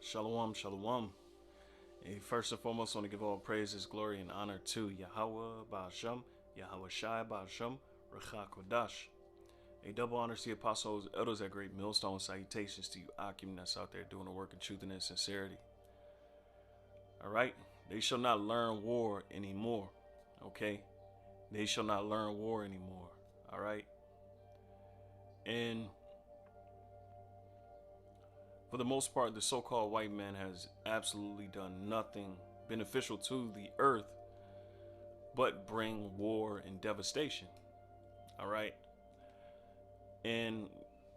Shalom, shalom. Hey, first and foremost, I want to give all praises, glory, and honor to Yahweh Ba'ashem, Yahweh Shai Ba'ashem, Rechak Kodash. A double honors to the apostles, elders at Great Millstone. Salutations to you, Akim, that's out there doing the work of truth and sincerity. All right? They shall not learn war anymore. Okay? They shall not learn war anymore. All right? And for the most part, the so-called white man has absolutely done nothing beneficial to the earth but bring war and devastation. All right. And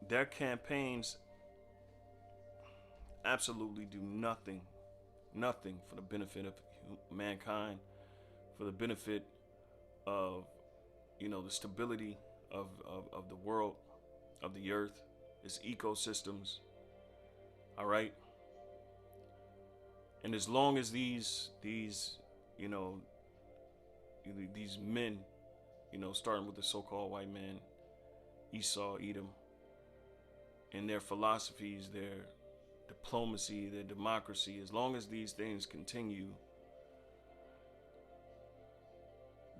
their campaigns absolutely do nothing for the benefit of mankind, for the benefit of, the stability of the world, of the earth, its ecosystems. All right. And as long as these men, starting with the so-called white man, Esau, Edom, and their philosophies, their diplomacy, their democracy, as long as these things continue,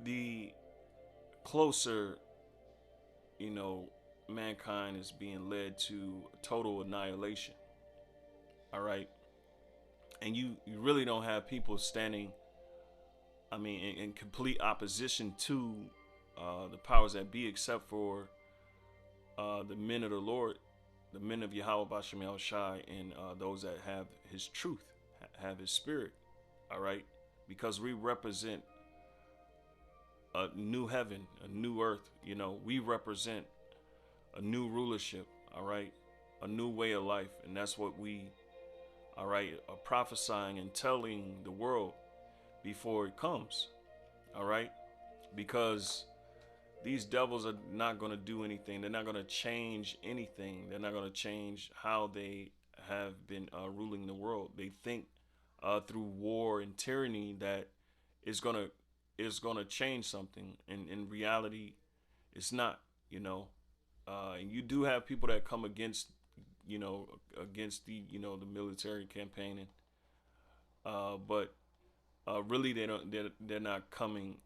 the closer, mankind is being led to total annihilation. All right. And you really don't have people standing, in complete opposition to the powers that be, except for the men of the Lord, the men of Yahweh Bashem El Shai, and those that have his truth, have his spirit. All right. Because we represent a new heaven, a new earth. We represent a new rulership. All right. A new way of life. And that's what we, are prophesying and telling the world before it comes. All right. Because these devils are not going to do anything. They're not going to change anything. They're not going to change how they have been ruling the world. They think through war and tyranny that is going to change something. And in reality, it's not. And you do have people that come against against the the military campaigning, but really they're not coming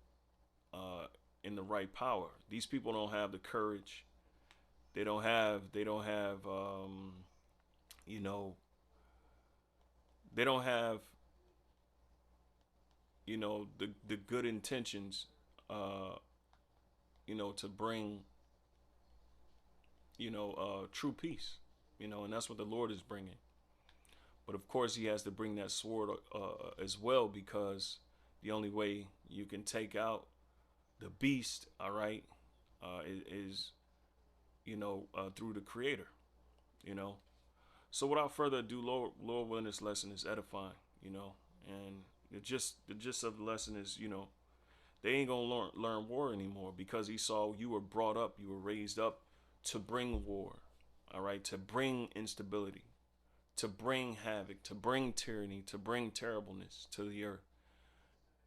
in the right power. These people don't have the courage. They don't have they don't have the good intentions to bring true peace, and that's what the Lord is bringing. But of course, he has to bring that sword as well, because the only way you can take out the beast, all right, is through the Creator, So without further ado, Lord willing, this lesson is edifying, and the gist of the lesson is, they ain't gonna learn war anymore, because Esau, you were brought up, you were raised up to bring war, all right, to bring instability, to bring havoc, to bring tyranny, to bring terribleness to the earth.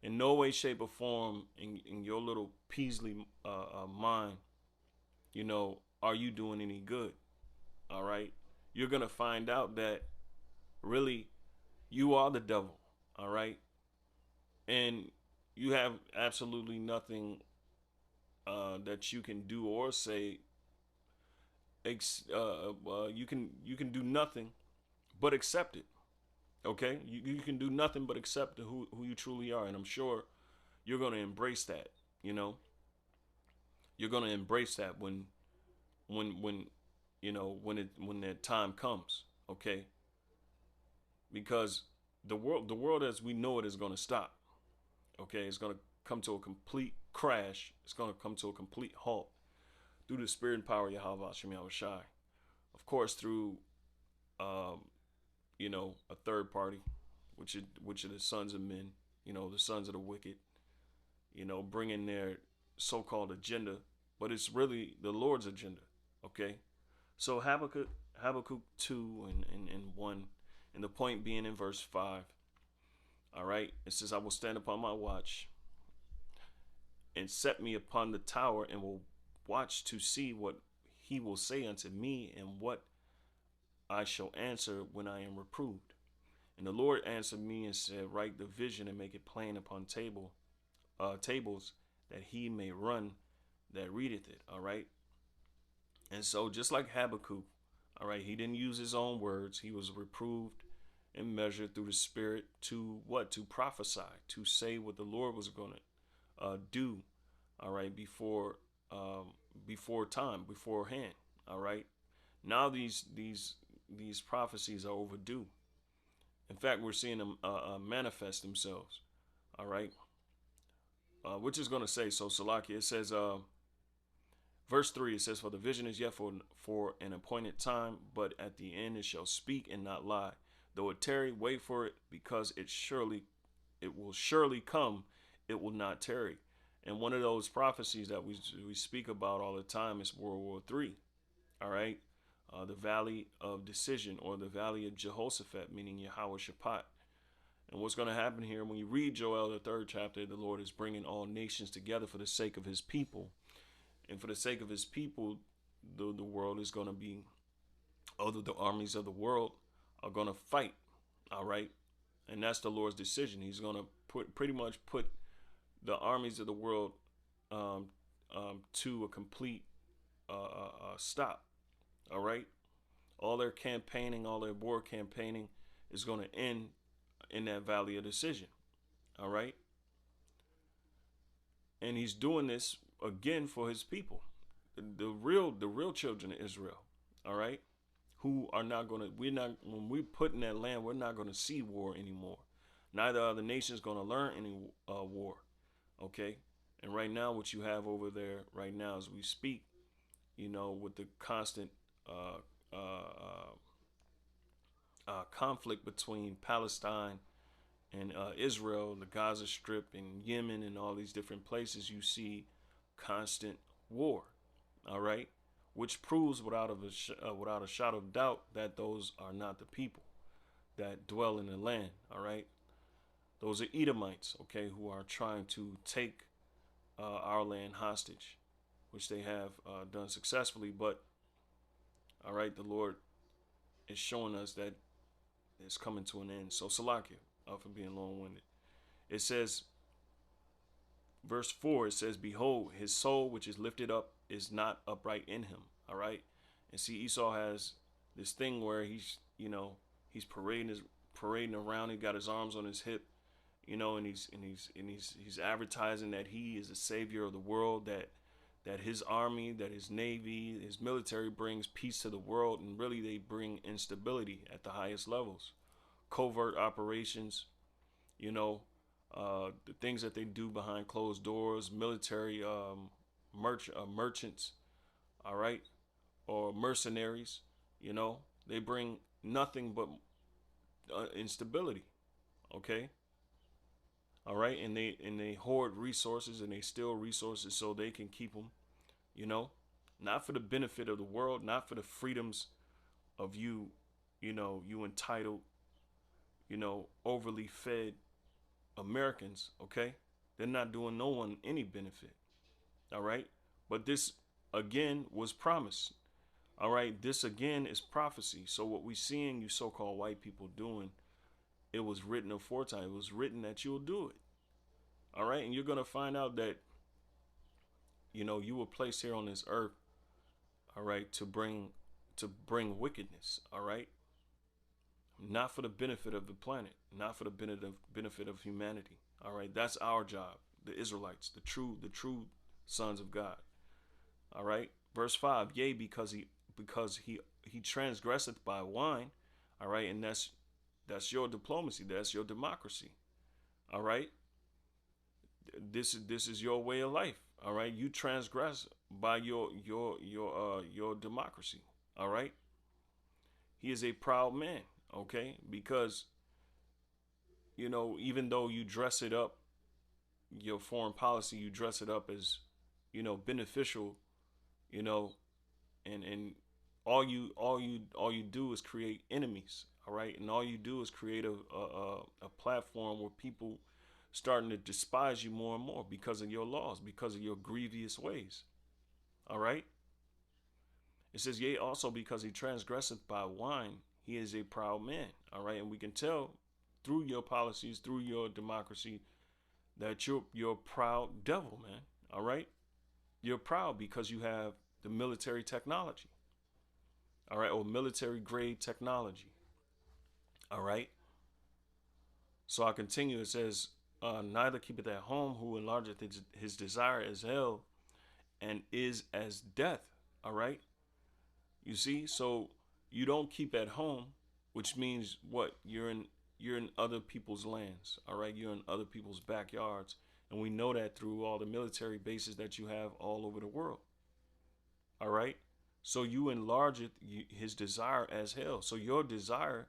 In no way, shape, or form, in your little Peasley mind, are you doing any good? All right, you're gonna find out that really you are the devil. All right, and you have absolutely nothing that you can do or say. You can do nothing but accept it. Okay, you can do nothing but accept who you truly are, and I'm sure you're going to embrace that. You're going to embrace that when when that time comes. Okay, because the world as we know it is going to stop. Okay, it's going to come to a complete crash. It's going to come to a complete halt through the spirit and power of Yahweh Hashem Yahweh Shai. Of course, through a third party, which are the sons of men, the sons of the wicked, bringing their so-called agenda, but it's really the Lord's agenda. Okay, so Habakkuk 2 and 1, and the point being in verse 5. All right, it says, I will stand upon my watch and set me upon the tower, and will watch to see what he will say unto me, and what I shall answer when I am reproved. And the Lord answered me and said, write the vision and make it plain upon tables, that he may run that readeth it. All right. And so just like Habakkuk, all right, he didn't use his own words. He was reproved and measured through the Spirit to what? To prophesy, to say what the Lord was going to do. All right, before time, beforehand. All right. Now these prophecies are overdue. In fact, we're seeing them manifest themselves. All right. Which is going to say, so Salakia, it says, verse 3, it says, for the vision is yet for an appointed time, but at the end it shall speak and not lie. Though it tarry, wait for it, because it will surely come, it will not tarry. And one of those prophecies that we speak about all the time is World War III. All right. The valley of decision, or the valley of Jehoshaphat, meaning Yahweh Shaphat. And what's going to happen here, when you read Joel, the 3rd chapter, the Lord is bringing all nations together for the sake of his people. And for the sake of his people, the world is going to be, the armies of the world are going to fight. All right. And that's the Lord's decision. He's going to pretty much put the armies of the world to a complete stop. All right. All their campaigning, all their war campaigning is going to end in that valley of decision. All right. And he's doing this again for his people, the real children of Israel. All right. Who are not going to, when we put in that land, we're not going to see war anymore. Neither are the nations going to learn any war. Okay. And right now, what you have over there right now as we speak, with the constant conflict between Palestine and Israel, the Gaza Strip, and Yemen, and all these different places, you see constant war. All right, which proves without a shadow of doubt that those are not the people that dwell in the land. All right, those are Edomites, okay, who are trying to take our land hostage, which they have done successfully. But all right, the Lord is showing us that it's coming to an end. So Salakia, for being long-winded. It says, verse 4, it says, behold, his soul which is lifted up is not upright in him. All right. And see, Esau has this thing where he's parading around. He got his arms on his hip, and he's advertising that he is the savior of the world, that his army, that his navy, his military brings peace to the world, and really they bring instability at the highest levels. Covert operations, the things that they do behind closed doors, military merchants, all right, or mercenaries, they bring nothing but instability, okay, all right, and they hoard resources, and they steal resources so they can keep them, not for the benefit of the world, not for the freedoms of you entitled, overly fed Americans, okay? They're not doing no one any benefit, all right? But this, again, was promised, all right? This, again, is prophecy. So what we're seeing you so-called white people doing, it was written aforetime. It was written that you'll do it, all right? And you're going to find out that, you were placed here on this earth, all right, to bring wickedness, all right? Not for the benefit of the planet, not for the benefit of humanity. All right, that's our job, the Israelites, the true sons of God. All right, verse 5. Yea, because he transgresseth by wine. All right, and that's your diplomacy, that's your democracy. All right, this is your way of life. All right, you transgress by your democracy. All right, he is a proud man. Okay, because, even though you dress it up, your foreign policy, you dress it up as, beneficial, and all you do is create enemies. All right. And all you do is create a platform where people starting to despise you more and more because of your laws, because of your grievous ways. All right. It says, yea, also because he transgresseth by wine, he is a proud man. All right. And we can tell through your policies, through your democracy, that you're a proud devil, man. All right, you're proud because you have the military technology. All right, or military grade technology. All right. So I continue. It says, neither keepeth at home who enlargeth his desire as hell and is as death. All right. You see, so you don't keep at home, which means what? You're in other people's lands. All right. You're in other people's backyards. And we know that through all the military bases that you have all over the world. All right. So you enlarge his desire as hell. So your desire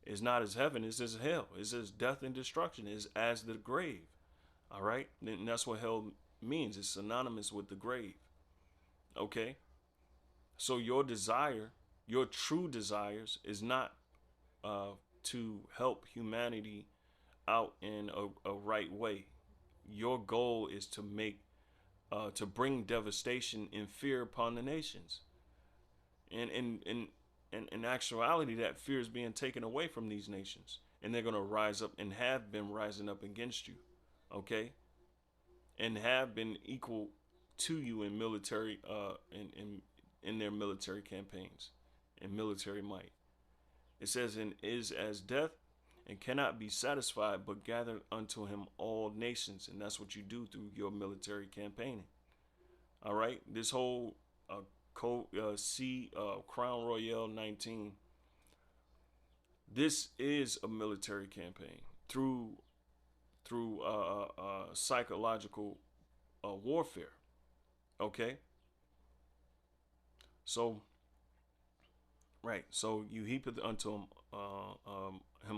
is not as heaven, it's as hell. It's as death and destruction, is as the grave. All right. And that's what hell means. It's synonymous with the grave. Okay. So your desire, your true desires, is not to help humanity out in a right way. Your goal is to bring devastation and fear upon the nations. And in actuality, that fear is being taken away from these nations, and they're going to rise up and have been rising up against you, okay, and have been equal to you in military, in their military campaigns and military might. It says, "And is as death, and cannot be satisfied, but gather unto him all nations," and that's what you do through your military campaigning. All right, this whole Crown Royale 19. This is a military campaign through psychological warfare. Okay, so right, so you heap it unto him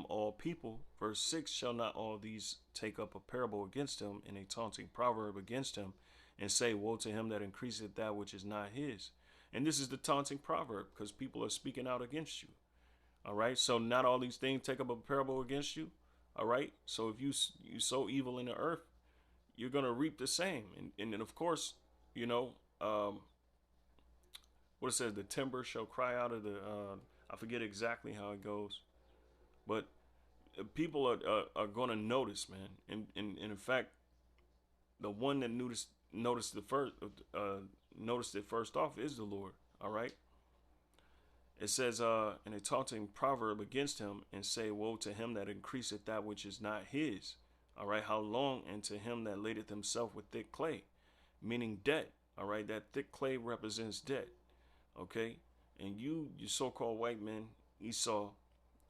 all people. Verse 6: Shall not all these take up a parable against him, and a taunting proverb against him, and say, Woe to him that increaseth that which is not his. And this is the taunting proverb, because people are speaking out against you. All right. So not all these things take up a parable against you. All right. So if you sow evil in the earth, you're going to reap the same. And then, of course, you know, what it says, the timber shall cry out of the, I forget exactly how it goes, but people are going to notice, man. And in fact, the one that noticed it first off is the Lord. All right. It says, and a taunting proverb against him, and say, Woe to him that increaseth that which is not his. All right. How long? And to him that ladeth himself with thick clay, meaning debt. All right. That thick clay represents debt. Okay. And you so-called white men, Esau,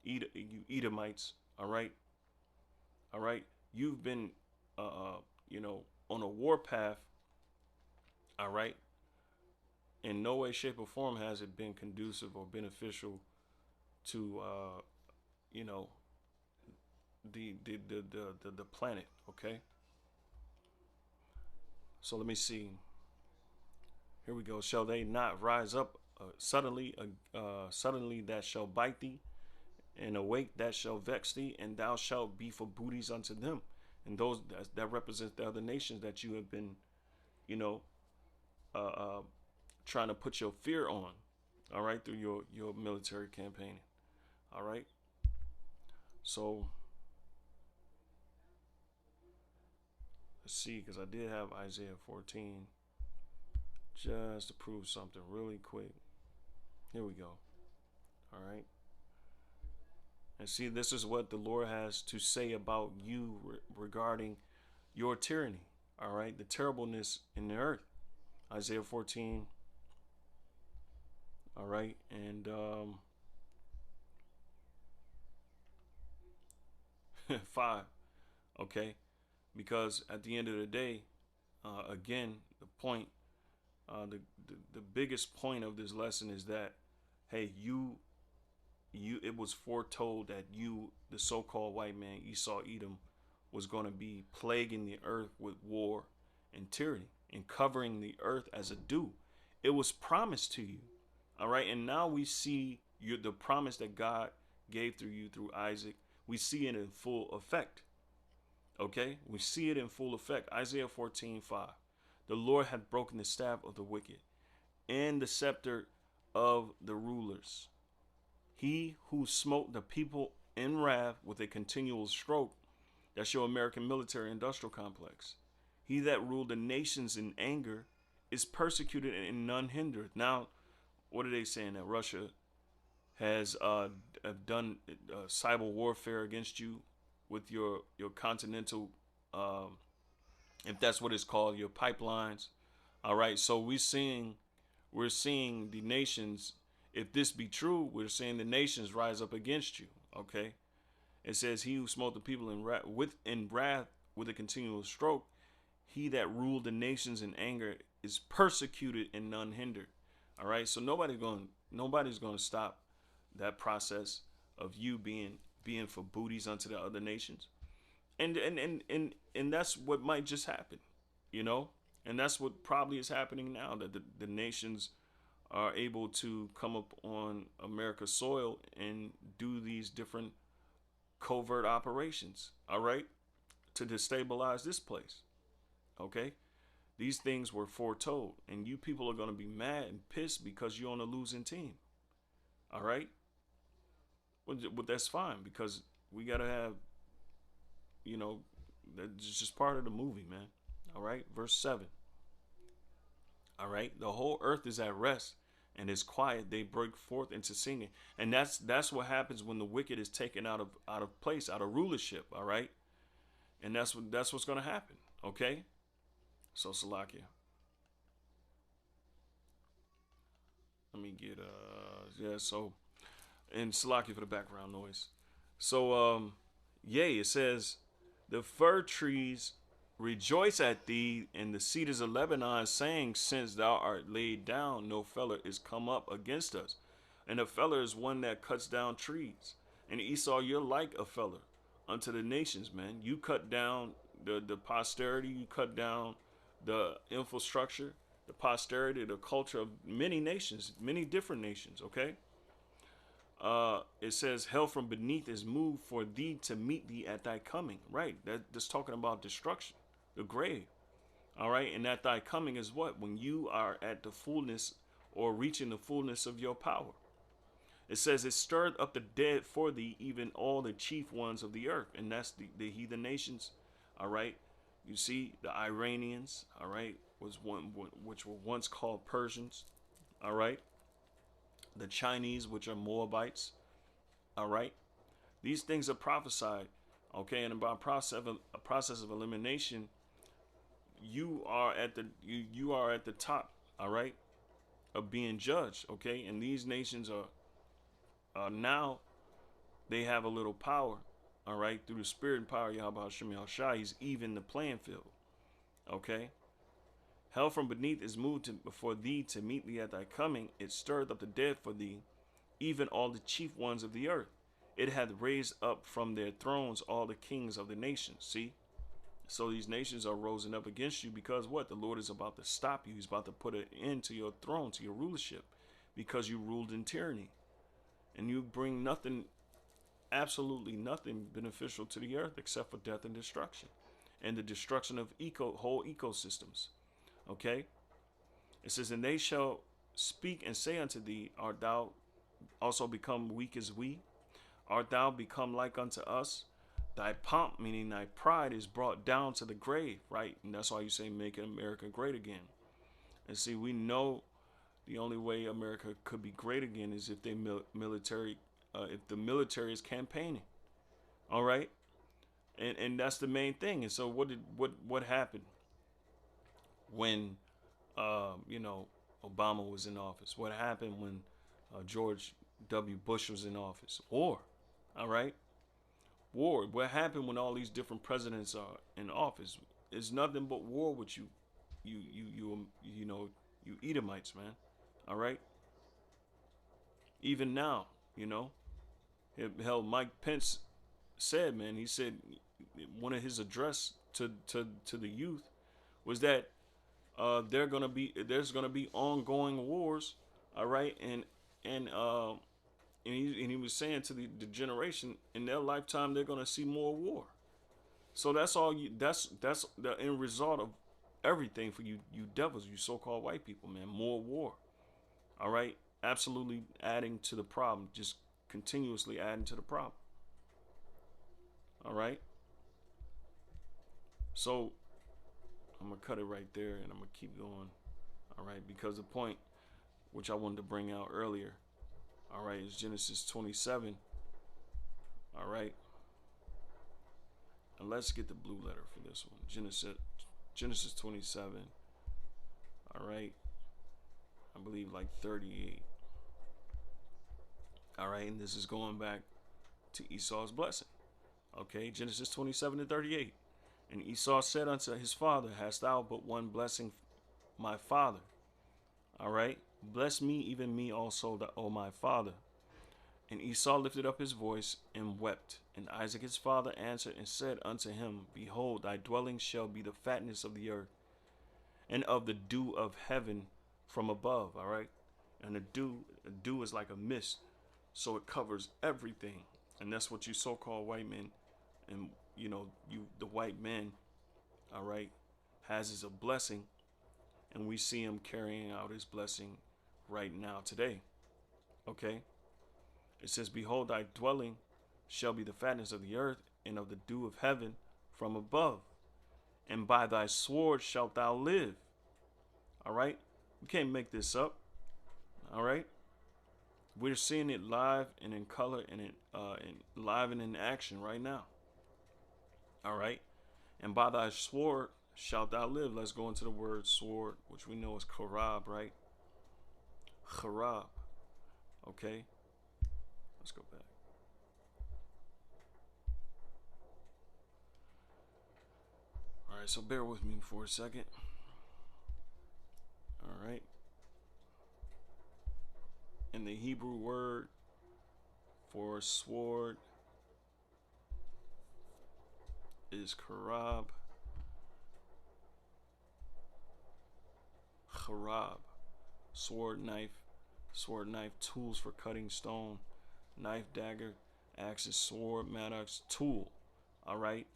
you Edomites. All right. All right. You've been, on a war path. All right. In no way, shape, or form has it been conducive or beneficial to, the planet. Okay. So let me see. Here we go. Shall they not rise up suddenly that shall bite thee, and awake that shall vex thee, and thou shalt be for booties unto them. And those that represent the other nations that you have been, uh, uh, trying to put your fear on, all right, through your military campaigning. All right. So let's see, because I did have Isaiah 14 just to prove something really quick. Here we go. All right. And see, this is what the Lord has to say about you regarding your tyranny. All right. The terribleness in the earth. Isaiah 14. All right. And 5. Okay. Because at the end of the day, again, the point, the biggest point of this lesson is that, hey, it was foretold that the so-called white man, Esau, Edom, was going to be plaguing the earth with war and tyranny and covering the earth as a dew. It was promised to you. All right. And now we see the promise that God gave through you, through Isaac. We see it in full effect. Okay. We see it in full effect. Isaiah 14:5. The Lord hath broken the staff of the wicked and the scepter of the rulers. He who smote the people in wrath with a continual stroke. That's your American military industrial complex. He that ruled the nations in anger is persecuted and none hindered. Now, what are they saying? That Russia has done cyber warfare against you with your continental, if that's what it's called, your pipelines. All right. So we're seeing the nations. If this be true, we're seeing the nations rise up against you. Okay. It says, "He who smote the people in wrath with a continual stroke, he that ruled the nations in anger is persecuted and none hindered." All right. So nobody's going to stop that process of you being for booties unto the other nations. And that's what might just happen, you know? And that's what probably is happening now, that the nations are able to come up on America's soil and do these different covert operations, all right, to destabilize this place. Okay? These things were foretold, and you people are going to be mad and pissed because you're on a losing team. All right? But that's fine, because we got to have, that's just part of the movie, man. All right? Verse 7. All right? The whole earth is at rest and is quiet. They break forth into singing. And that's what happens when the wicked is taken out of place, out of rulership. All right? And that's what's going to happen. Okay? So, Salakia. Let me get so, and Salakia for the background noise. So yea, it says, "The fir trees rejoice at thee, and the cedars of Lebanon, saying, Since thou art laid down, no feller is come up against us." And a feller is one that cuts down trees. And Esau, you're like a feller unto the nations, man. You cut down the posterity, you cut down the infrastructure, the posterity, the culture of many nations, many different nations, okay? It says, "Hell from beneath is moved for thee to meet thee at thy coming." Right, that's talking about destruction, the grave. All right, and at thy coming is what? When you are at the fullness or reaching the fullness of your power. It says, "It stirred up the dead for thee, even all the chief ones of the earth." And that's the heathen nations. All right, you see the Iranians, all right, which were once called Persians. All right, the Chinese, which are Moabites. All right, these things are prophesied. Okay, and by a process of elimination, you are at the top. All right, of being judged. Okay, and these nations are now, they have a little power. All right, through the spirit and power of Yahweh Hashem Yahushua, he's even the playing field. Okay. "Hell from beneath is moved before thee to meet thee at thy coming. It stirred up the dead for thee, even all the chief ones of the earth. It hath raised up from their thrones all the kings of the nations." See? So these nations are rising up against you because what? The Lord is about to stop you. He's about to put an end to your throne, to your rulership, because you ruled in tyranny. And you bring nothing, absolutely nothing beneficial to the earth except for death and destruction. And the destruction of whole ecosystems. Okay? It says, "And they shall speak and say unto thee, Art thou also become weak as we? Art thou become like unto us? Thy pomp," meaning thy pride, "is brought down to the grave," right? And that's why you say, "Make America great again." And see, we know the only way America could be great again is if they if the military is campaigning. All right, and that's the main thing. And so, what happened when Obama was in office? What happened when George W. Bush was in office? War. All right, war. What happened when all these different presidents are in office? It's nothing but war with you Edomites, man. All right. Even now, hell, Mike Pence said, man, he said one of his address to the youth was that there's gonna be ongoing wars. All right, and he was saying to the generation, in their lifetime they're gonna see more war. So that's all that's the end result of everything for you devils, you so-called white people, man. More war. All right, absolutely adding to the problem, just continuously adding to the problem. All right. So I'm going to cut it right there and I'm going to keep going. All right. Because the point which I wanted to bring out earlier, all right, is Genesis 27. All right. And let's get the blue letter for this one. Genesis 27. All right. I believe like 38. All right. And this is going back to Esau's blessing. Okay. Genesis 27 to 38. And Esau said unto his father, Hast thou but one blessing, my father? All right. Bless me, even me also, O my father. And Esau lifted up his voice and wept. And Isaac his father answered and said unto him, Behold, thy dwelling shall be the fatness of the earth, and of the dew of heaven from above. All right. And the dew is like a mist, so it covers everything. And that's what you so-called white men, and the white man, all right, has as a blessing, and we see him carrying out his blessing right now today. Okay. It says, Behold, thy dwelling shall be the fatness of the earth, and of the dew of heaven from above. And by thy sword shalt thou live. All right. We can't make this up. All right. We're seeing it live and in color and live and in action right now. All right. And by thy sword shalt thou live. Let's go into the word sword, which we know is charab, right? Charab. Okay. Let's go back. All right, so bear with me for a second. All right. And the Hebrew word for sword is charab. Charab. Sword, knife, tools for cutting stone, knife, dagger, axes, sword, mattocks, tool. All right.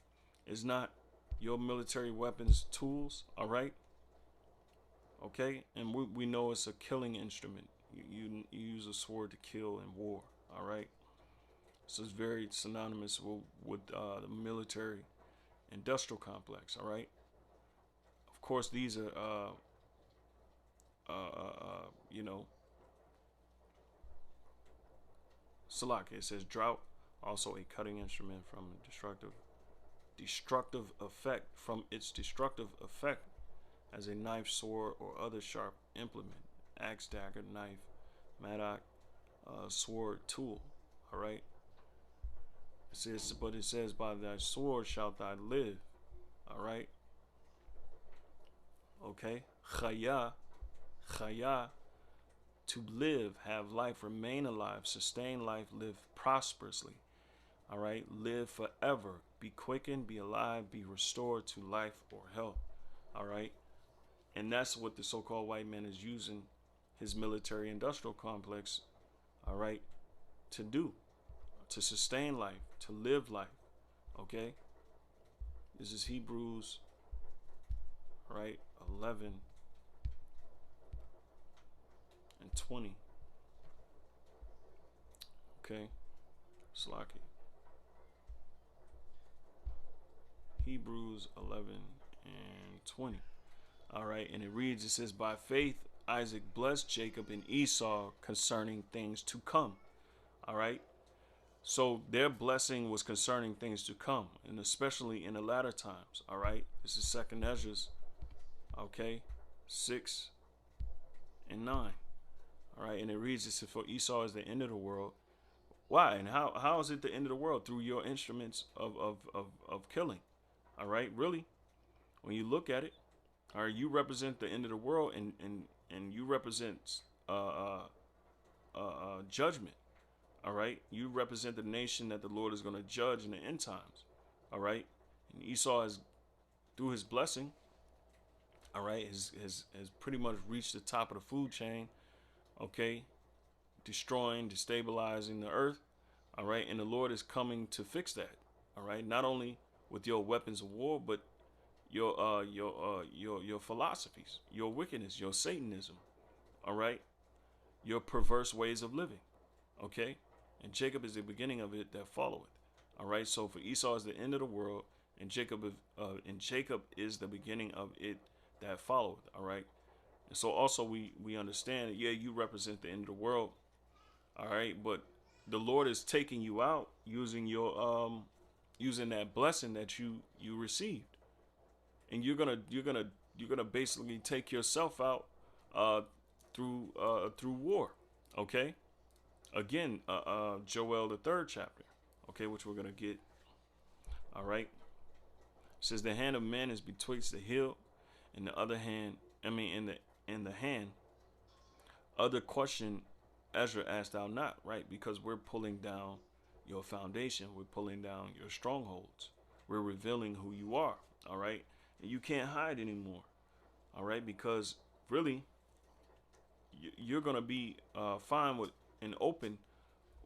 It's not your military weapons tools. All right. Okay. And we know it's a killing instrument. You use a sword to kill in war. All right. So it's very synonymous with the military industrial complex. All right. Of course, these are, Salak. It says drought, also a cutting instrument from destructive effect, from its destructive effect as a knife, sword, or other sharp implement, axe, dagger, knife, mattock, sword, tool. All right. But it says, by thy sword shalt thou live. All right. Okay. Chaya, to live, have life, remain alive, sustain life, live prosperously. All right. Live forever. Be quickened, be alive, be restored to life or health. All right. And that's what the so-called white man is using his military industrial complex, all right, to do, to sustain life, to live life. Okay. This is Hebrews, right, 11 and 20. Okay. Slaki. Hebrews 11 and 20. All right. And it reads, it says, by faith, Isaac blessed Jacob and Esau concerning things to come. All right. So their blessing was concerning things to come, and especially in the latter times. All right. This is 2nd Ezra, okay, 6 and 9. All right. And it reads, it says, for Esau is the end of the world. Why? And how is it the end of the world? Through your instruments of killing. All right. Really? When you look at it, all right, you represent the end of the world, and you represent judgment. All right. You represent the nation that the Lord is going to judge in the end times. All right. And Esau has, through his blessing, all right, has pretty much reached the top of the food chain. Okay. Destroying, destabilizing the earth. All right. And the Lord is coming to fix that. All right. Not only with your weapons of war, but your philosophies, your wickedness, your Satanism. All right. Your perverse ways of living. Okay. And Jacob is the beginning of it that followeth. All right. So for Esau is the end of the world, and Jacob is the beginning of it that followed. All right. And so also we understand, yeah, you represent the end of the world. All right, but the Lord is taking you out using your using that blessing that you received, and you're gonna basically take yourself out uh, through war. Okay, again, Joel the third chapter. Okay, which we're gonna get. All right, it says the hand of man is betwixt the hill, and the other hand, I mean, in the hand. Other question, Ezra asked thou not, right? Because we're pulling down your foundation, we're pulling down your strongholds, we're revealing who you are. All right, and you can't hide anymore. All right, because really, you're gonna be fine with and open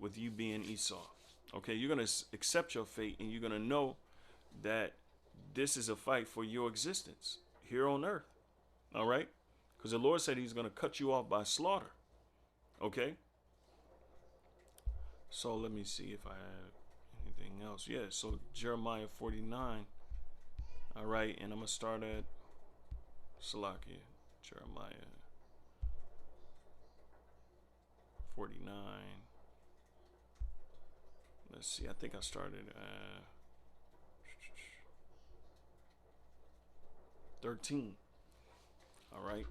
with you being Esau. Okay, you're gonna accept your fate, and you're gonna know that this is a fight for your existence here on earth. All right, because the Lord said He's gonna cut you off by slaughter. Okay, so let me see if I have anything else. Yeah, so Jeremiah 49. All right, and I'm gonna start at Salakia, Jeremiah 49. Let's see, I think I started 13. All right.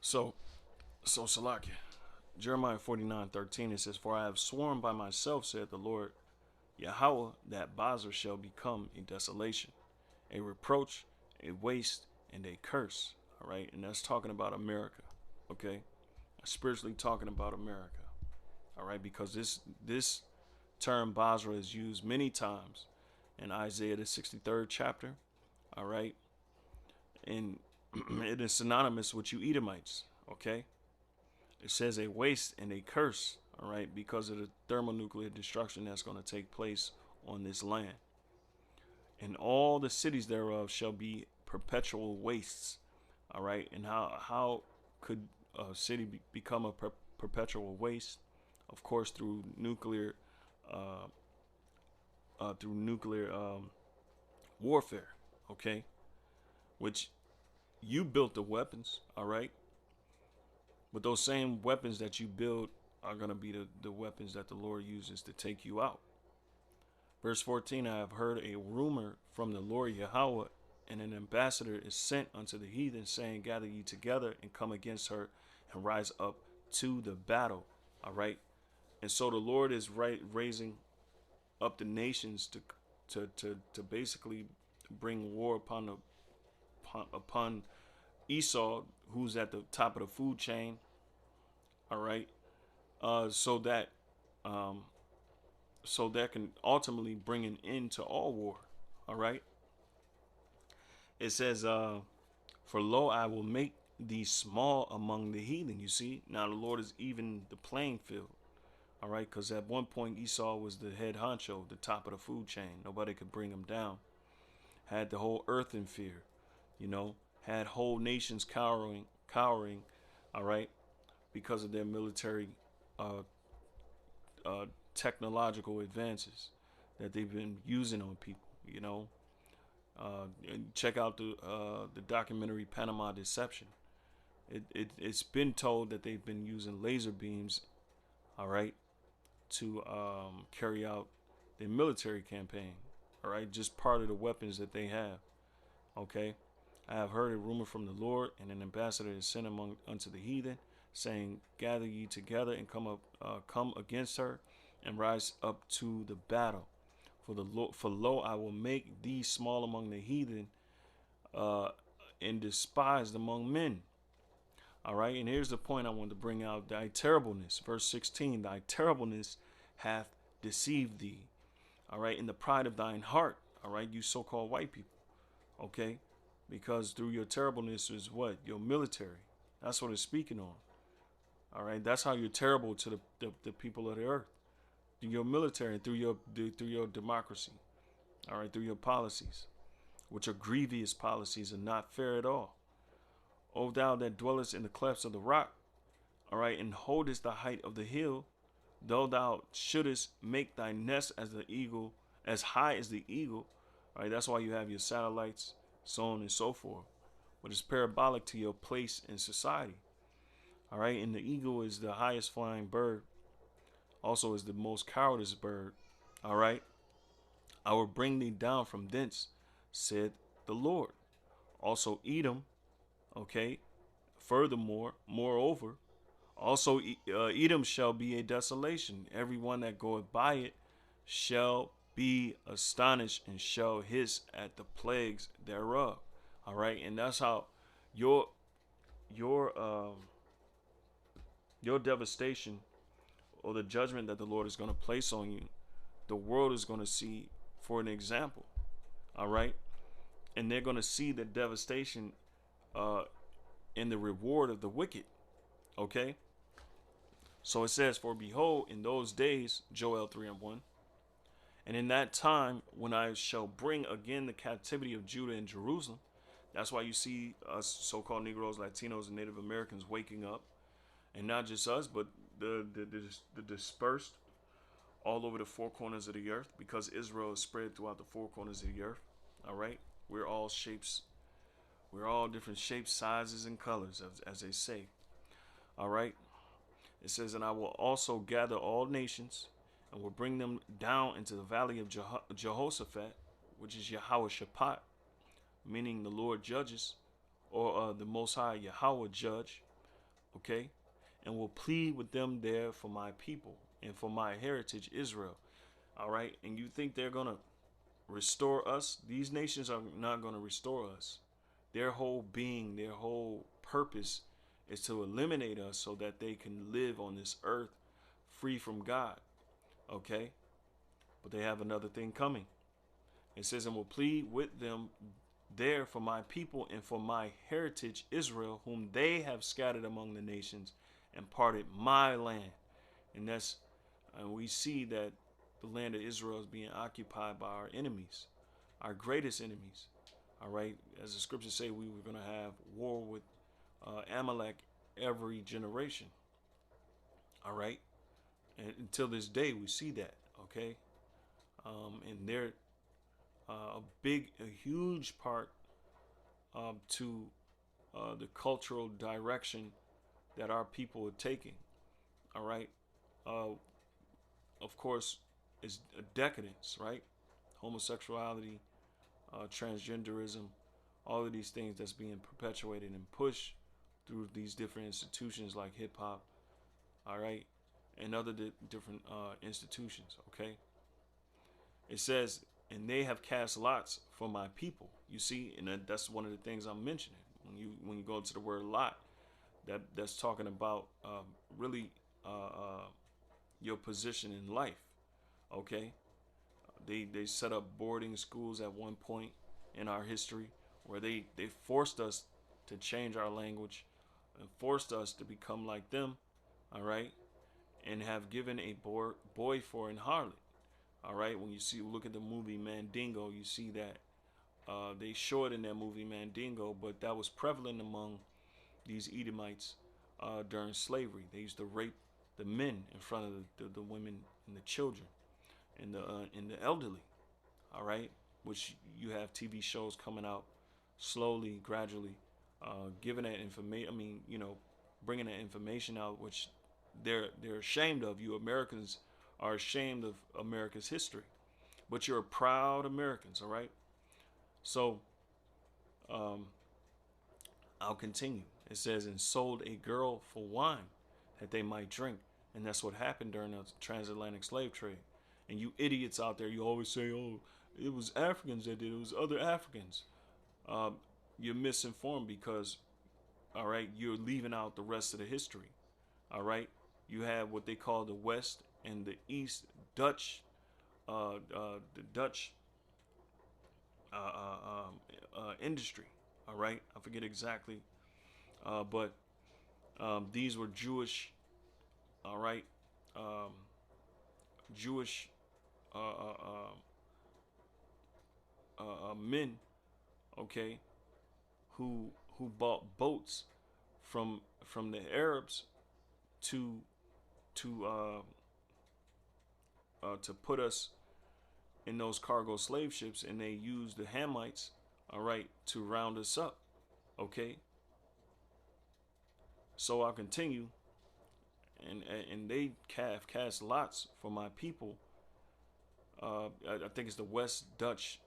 So Salakia, Jeremiah 49:13, it says, "For I have sworn by myself, said the Lord Yahweh, that Basra shall become a desolation, a reproach, a waste, and a curse." All right, and that's talking about America. Okay, spiritually talking about America. All right, because this term Basra is used many times in Isaiah the 63rd chapter. All right, and it is synonymous with you Edomites. Okay, it says a waste and a curse. All right, because of the thermonuclear destruction that's going to take place on this land, and all the cities thereof shall be perpetual wastes. All right, and how could a city become a perpetual waste? Of course, uh, through nuclear warfare. Okay, which you built the weapons. All right, but those same weapons that you build are going to be the weapons that the Lord uses to take you out. Verse 14, I have heard a rumor from the Lord Yahweh, and an ambassador is sent unto the heathen, saying, gather ye together and come against her and rise up to the battle. All right. And so the Lord is raising up the nations to basically bring war upon Esau, who's at the top of the food chain. All right. So that can ultimately bring an end to all war. All right. It says, for lo, I will make thee small among the heathen. You see, now the Lord is even the playing field. All right, because at one point Esau was the head honcho, the top of the food chain. Nobody could bring him down. Had the whole earth in fear, had whole nations cowering. All right, because of their military uh, technological advances that they've been using on people. Check out the documentary Panama Deception. It's been told that they've been using laser beams, all right, to carry out their military campaign. All right, just part of the weapons that they have. Okay, I have heard a rumor from the Lord, and an ambassador is sent unto the heathen, saying, gather ye together and come against her, and rise up to the battle. For lo, I will make thee small among the heathen, and despised among men. All right, and here's the point I want to bring out: thy terribleness, verse 16, thy terribleness hath deceived thee. All right, in the pride of thine heart. All right, you so-called white people. Okay, because through your terribleness is what? Your military. That's what it's speaking on. All right, that's how you're terrible to the people of the earth. Through your military, through your democracy. All right, through your policies. which are grievous policies and not fair at all. O thou that dwellest in the clefts of the rock, all right, and holdest the height of the hill, though thou shouldest make thy nest as the eagle, as high as the eagle, all right, that's why you have your satellites, so on and so forth. But it's parabolic to your place in society. All right, and the eagle is the highest flying bird, also is the most cowardice bird. All right, I will bring thee down from thence, said the Lord. Also Edom, okay. Furthermore, moreover, also Edom shall be a desolation. Everyone that goeth by it shall be astonished and shall hiss at the plagues thereof. All right, and that's how your your um your devastation or the judgment that the Lord is going to place on you, the world is going to see for an example. All right, and they're going to see the devastation uh, in the reward of the wicked. Okay, so it says, "For behold, in those days," Joel 3:1, "and in that time when I shall bring again the captivity of Judah and Jerusalem." That's why you see us so-called Negroes, Latinos, and Native Americans waking up, and not just us, but the dispersed all over the four corners of the earth, because Israel is spread throughout the four corners of the earth. All right, we're all shapes, we're all different shapes, sizes, and colors, as they say. All right, it says, "And I will also gather all nations, and will bring them down into the valley of Jehoshaphat, which is Yahweh Shaphat, meaning the Lord judges, or the Most High Yahweh judge, okay, and will plead with them there for my people and for my heritage Israel." All right, and you think they're gonna restore us? These nations are not gonna restore us. Their whole being, their whole purpose is to eliminate us so that they can live on this earth free from God. Okay, but they have another thing coming. It says, "And will plead with them there for my people and for my heritage Israel, whom they have scattered among the nations and parted my land." And we see that the land of Israel is being occupied by our enemies, our greatest enemies. All right, as the scriptures say, we were going to have war with Amalek every generation. All right, and until this day, we see that. Okay, and they're a huge part to the cultural direction that our people are taking. All right, uh, of course, is a decadence, right? Homosexuality, transgenderism, all of these things that's being perpetuated and pushed through these different institutions like hip hop, all right, and other different institutions. Okay, it says, "And they have cast lots for my people." You see, and that's one of the things I'm mentioning. When you go to the word lot, that's talking about really your position in life. Okay, they set up boarding schools at one point in our history where they forced us to change our language and forced us to become like them. All right, and have given a boy for an harlot. All right, when you look at the movie Mandingo, you see that they show it in that movie Mandingo, but that was prevalent among these Edomites during slavery. They used to rape the men in front of the women and the children and the elderly. All right, which you have TV shows coming out slowly, gradually, giving that information. I mean, bringing that information out, which they're ashamed of. You Americans are ashamed of America's history, but you're proud Americans. All right, so um, I'll continue. It says, "And sold a girl for wine that they might drink." And that's what happened during the transatlantic slave trade. And you idiots out there, you always say, "Oh, it was Africans that did it. It was other Africans." Um, you're misinformed because, all right, you're leaving out the rest of the history. All right, you have what they call the West and the East Dutch, the Dutch industry. All right, I forget exactly, but these were Jewish. All right, um, Jewish uh, uh, men okay, who bought boats from the Arabs to to to put us in those cargo slave ships, and they used the Hamites, all right, to round us up. Okay, so I'll continue, and they cast lots for my people. I think it's the West Dutch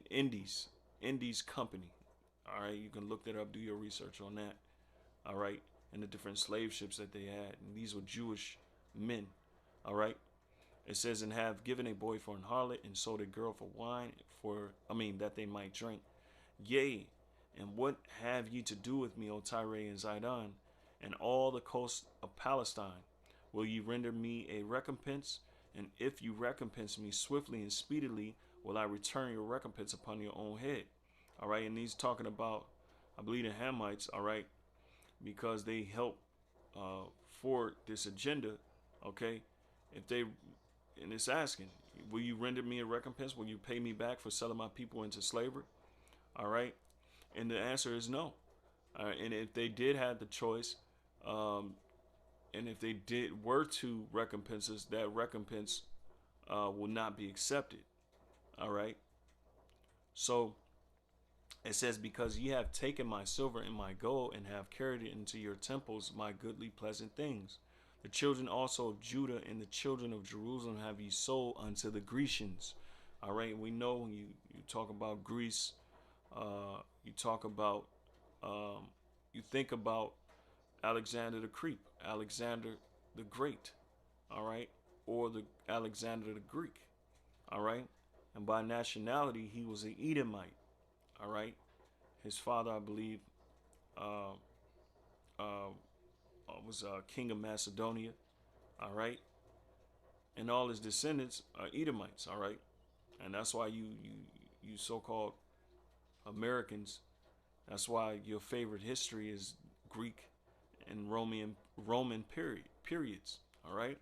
Indies Company. All right, you can look that up, do your research on that. All right, and the different slave ships that they had, and these were Jewish men. All right, it says, and have given a boy for an harlot, and sold a girl for wine, that they might drink. Yea, and what have ye to do with me, O Tyre and Zidon, and all the coast of Palestine? Will ye render me a recompense? And if you recompense me swiftly and speedily, will I return your recompense upon your own head? All right, and he's talking about, I believe, the Hamites, all right, because they help for this agenda, okay? If they, and it's asking, will you render me a recompense? Will you pay me back for selling my people into slavery? All right, and the answer is no. And if they did have the choice, and if they were to recompense us, that recompense will not be accepted. All right. So it says, because ye have taken my silver and my gold, and have carried it into your temples, my goodly pleasant things. The children also of Judah and the children of Jerusalem have ye sold unto the Grecians. All right. We know when you talk about Greece, you talk about, you think about Alexander the Creep, Alexander the Great, all right, or the Alexander the Greek, all right, and by nationality he was an Edomite, all right. His father, I believe, uh, was king of Macedonia, all right, and all his descendants are Edomites, all right, and that's why you so-called Americans, that's why your favorite history is Greek and Roman periods. All right.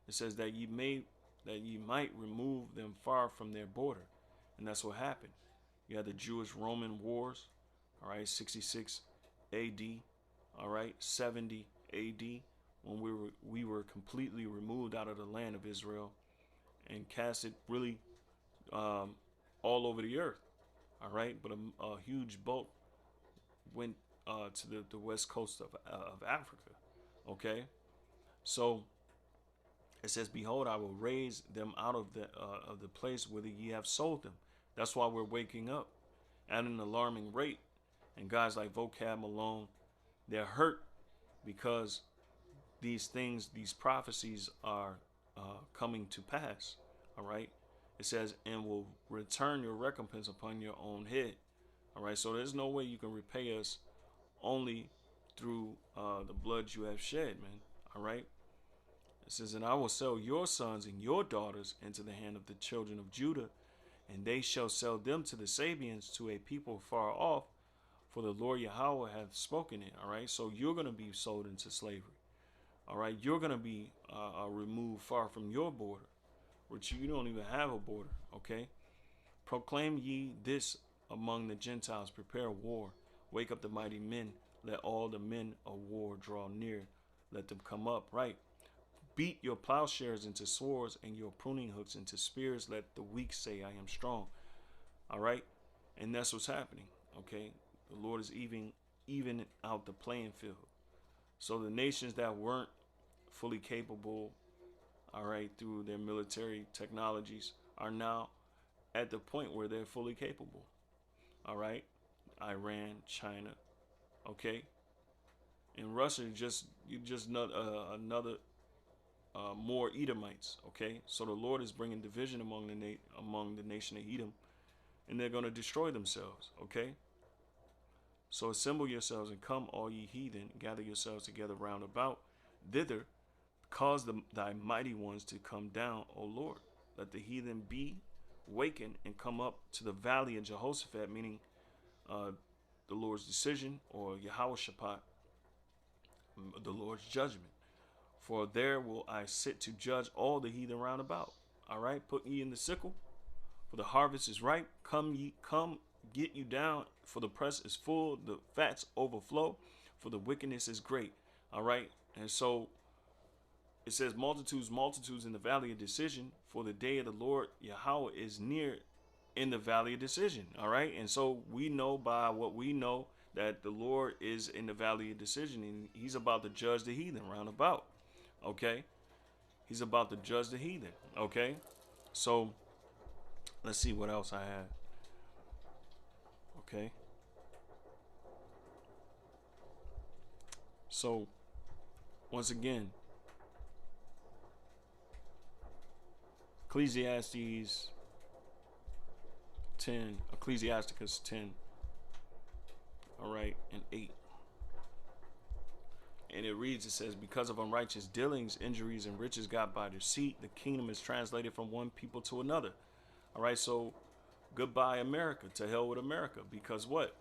It says that ye might remove them far from their border, and that's what happened. You had the Jewish Roman wars. All right, 66 A.D. All right, 70 A.D. when we were completely removed out of the land of Israel and casted really all over the earth. All right, but a huge bulk went to the west coast of Africa. Okay, so it says, "Behold, I will raise them out of the place whither ye have sold them." That's why we're waking up at an alarming rate. And guys like Vocab Malone, they're hurt because these things, these prophecies are coming to pass. All right. It says, "And will return your recompense upon your own head." All right. So there's no way you can repay us only through the blood you have shed, man. All right. It says, "And I will sell your sons and your daughters into the hand of the children of Judah, and they shall sell them to the Sabians, to a people far off, for the Lord Yahweh hath spoken it." All right. So you're going to be sold into slavery. All right. You're going to be removed far from your border, which you don't even have a border. Okay. "Proclaim ye this among the Gentiles, prepare war, wake up the mighty men, let all the men of war draw near, let them come up, right? Beat your plowshares into swords and your pruning hooks into spears, let the weak say, I am strong." All right. And that's what's happening. Okay. The Lord is even out the playing field. So the nations that weren't fully capable, all right, through their military technologies, are now at the point where they're fully capable. All right. Iran, China, okay, and Russia, just another more Edomites. Okay, so the Lord is bringing division among the nation of Edom, and they're going to destroy themselves. Okay, so assemble yourselves and come, all ye heathen, gather yourselves together round about thither, cause thy mighty ones to come down, O Lord. Let the heathen be wakened and come up to the valley of Jehoshaphat, meaning the Lord's decision, or Yahweh, the Lord's judgment. For there will I sit to judge all the heathen round about. All right, put ye in the sickle, for the harvest is ripe. Come get you down, for the press is full, the fats overflow, for the wickedness is great. All right. And so it says multitudes, multitudes in the valley of decision, for the day of the Lord Yahweh is near in the valley of decision. All right. And so we know by what we know that the Lord is in the valley of decision, and he's about to judge the heathen round about. Okay. He's about to judge the heathen. Okay. So let's see what else I had. Okay. So once again, Ecclesiastes 10, Ecclesiasticus 10, all right, and 8. And it reads, it says, because of unrighteous dealings, injuries, and riches got by deceit, the kingdom is translated from one people to another. All right, so goodbye, America. To hell with America. Because what?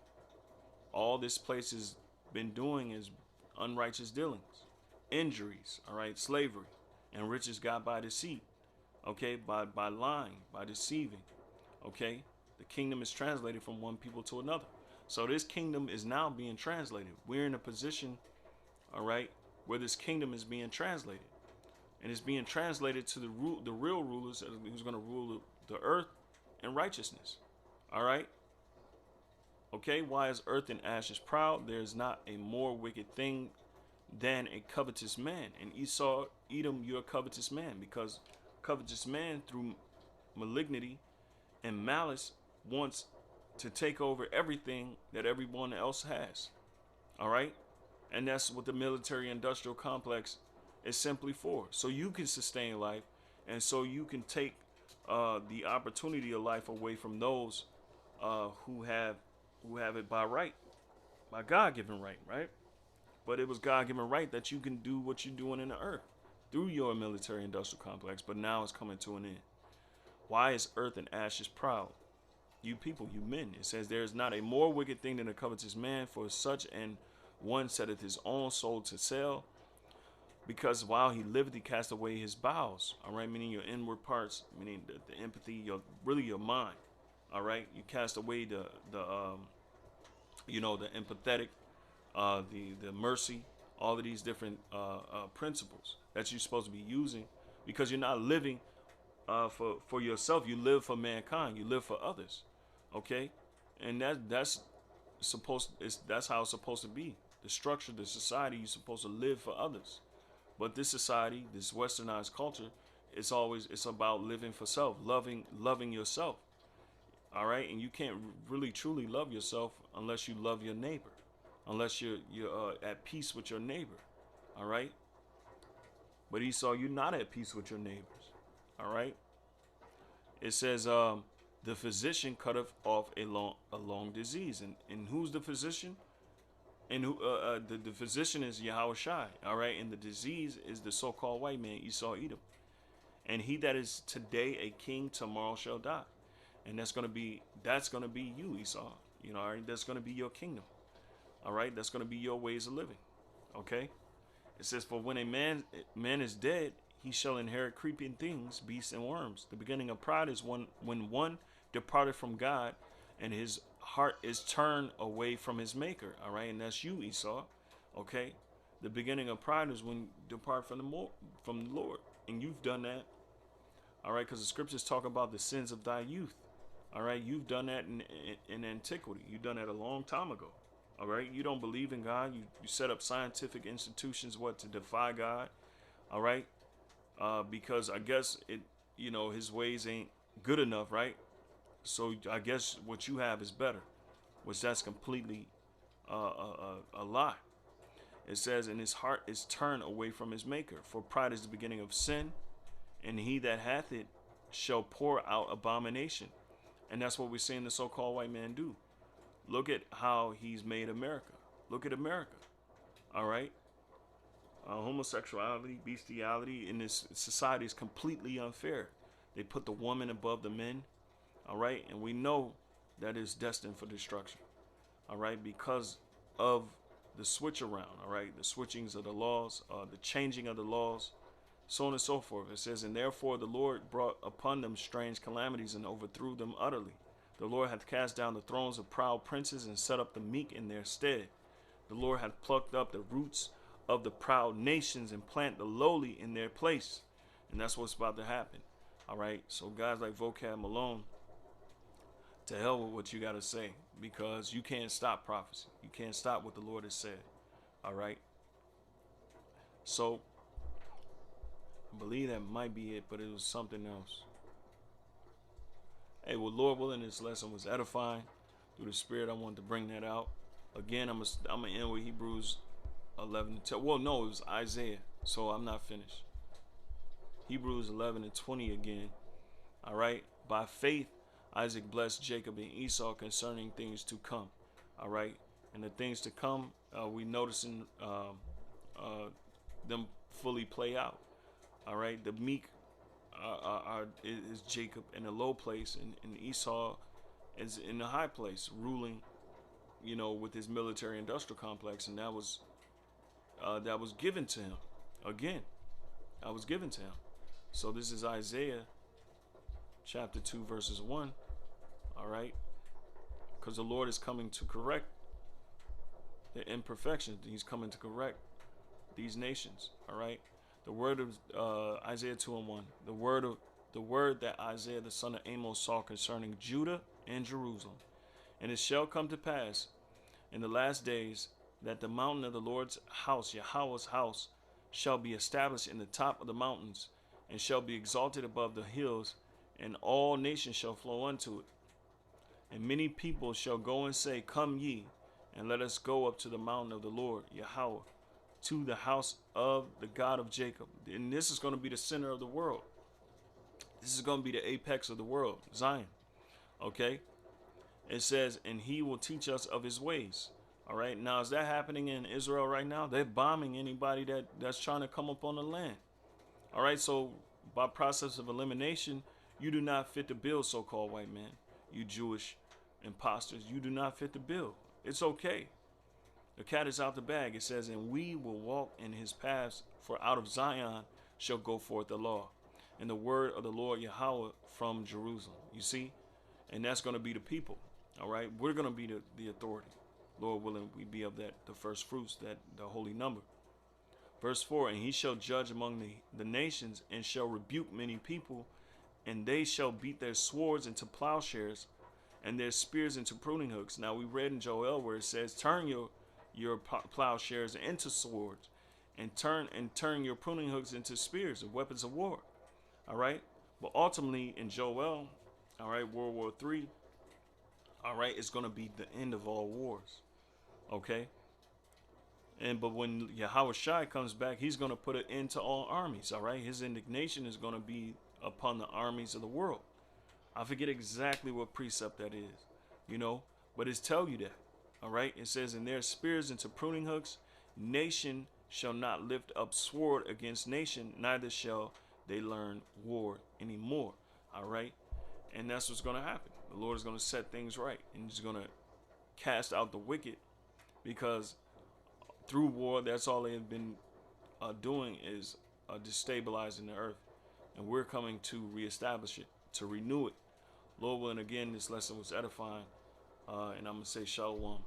All this place has been doing is unrighteous dealings, injuries, all right, slavery, and riches got by deceit. Okay, by lying, by deceiving. Okay, the kingdom is translated from one people to another. So this kingdom is now being translated. We're in a position, all right, where this kingdom is being translated, and it's being translated to the real rulers who's going to rule the earth in righteousness. All right. Okay, why is earth and ashes proud? There is not a more wicked thing than a covetous man. And Esau, Edom, you're a covetous man, because covetous man through malignity and malice wants to take over everything that everyone else has. All right. And that's what the military industrial complex is simply for. So you can sustain life, and so you can take the opportunity of life away from those who have it by right, by God-given right, right? But it was God-given right that you can do what you're doing in the earth through your military industrial complex, but now it's coming to an end. Why is earth and ashes proud? You people, you men. It says there is not a more wicked thing than a covetous man, for such an one setteth his own soul to sell, because while he liveth, he cast away his bowels. All right, meaning your inward parts, meaning the empathy, your mind. All right, you cast away the empathetic, the mercy, all of these different principles that you're supposed to be using, because you're not living for yourself. You live for mankind. You live for others. Okay, and that's how it's supposed to be. The structure, the society, you're supposed to live for others. But this society, this westernized culture, it's about living for self, loving yourself. All right, and you can't really truly love yourself unless you love your neighbor, unless you're at peace with your neighbor. All right. But Esau, you're not at peace with your neighbors. All right. It says, the physician cutteth off a long disease, and who's the physician? And who the physician is Yahweh Shai. All right, and the disease is the so-called white man, Esau, Edom. And he that is today a king, tomorrow shall die. And that's gonna be you, Esau. You know, all right, that's gonna be your kingdom. All right, that's gonna be your ways of living. Okay. It says, for when a man is dead, he shall inherit creeping things, beasts and worms. The beginning of pride is when one departed from God, and his heart is turned away from his maker. All right, and that's you, Esau. Okay, the beginning of pride is when you depart from the Lord, and you've done that. All right, because the scriptures talk about the sins of thy youth. All right, you've done that in antiquity. You've done that a long time ago. All right, you don't believe in God. You set up scientific institutions to defy God. All right, because I guess his ways ain't good enough, right? So I guess what you have is better, which that's completely a lie. It says, and his heart is turned away from his maker, for pride is the beginning of sin, and he that hath it shall pour out abomination. And that's what we're seeing the so-called white man do. Look at how he's made America. Look at America. All right. Homosexuality, bestiality in this society is completely unfair. They put the woman above the men. All right. And we know that is destined for destruction. All right. Because of the switch around. All right. The switchings of the laws, the changing of the laws, so on and so forth. It says, and therefore the Lord brought upon them strange calamities and overthrew them utterly. The Lord hath cast down the thrones of proud princes and set up the meek in their stead. The Lord hath plucked up the roots of the proud nations and plant the lowly in their place. And that's what's about to happen. All right. So guys like Vocab Malone, to hell with what you got to say, because you can't stop prophecy. You can't stop what the Lord has said. All right. So I believe that might be it, but it was something else. Hey, well, Lord willing, this lesson was edifying. Through the Spirit, I wanted to bring that out. Again, I'm gonna end with Hebrews 11 to 10. Well, no, it was Isaiah, so I'm not finished. Hebrews 11 and 20 again. All right. By faith, Isaac blessed Jacob and Esau concerning things to come. All right. And the things to come, we noticing them fully play out. All right. The meek is Jacob in a low place, and Esau is in the high place, ruling, with his military industrial complex, and that was given to him. Again, that was given to him. So this is Isaiah chapter 2 verses 1. All right, because the Lord is coming to correct the imperfections. He's coming to correct these nations. All right. The word of Isaiah 2 and 1. The word that Isaiah the son of Amos saw concerning Judah and Jerusalem. And it shall come to pass in the last days that the mountain of the Lord's house, Yahweh's house, shall be established in the top of the mountains, and shall be exalted above the hills, and all nations shall flow unto it. And many people shall go and say, Come ye, and let us go up to the mountain of the Lord, Yahweh, to the house of the God of Jacob. And this is going to be the center of the world. This is going to be the apex of the world, Zion. Okay? It says, and he will teach us of his ways. All right? Now, is that happening in Israel right now? They're bombing anybody that's trying to come up on the land. All right? So, by process of elimination, you do not fit the bill, so-called white man. You Jewish imposters, you do not fit the bill. It's okay. The cat is out the bag. It says, and we will walk in his paths, for out of Zion shall go forth the law, and the word of the Lord Yahweh from Jerusalem. You see? And that's going to be the people. All right? We're going to be the authority. Lord willing, we be of that, the first fruits, that the holy number. Verse 4, and he shall judge among the nations, and shall rebuke many people, and they shall beat their swords into plowshares, and their spears into pruning hooks. Now, we read in Joel where it says, turn your plowshares into swords, and turn your pruning hooks into spears and weapons of war. All right. But ultimately in Joel, all right, World War III, all right, it's going to be the end of all wars. Okay. But when Yahweh Shai comes back, he's going to put an end to all armies. All right. His indignation is going to be upon the armies of the world. I forget exactly what precept that is, but it's tell you that. All right. It says, in their spears into pruning hooks, nation shall not lift up sword against nation, neither shall they learn war anymore. All right. And that's what's going to happen. The Lord is going to set things right, and he's going to cast out the wicked, because through war, that's all they have been doing is destabilizing the earth. And we're coming to reestablish it, to renew it. Lord willing, again, this lesson was edifying. And I'm going to say shalom.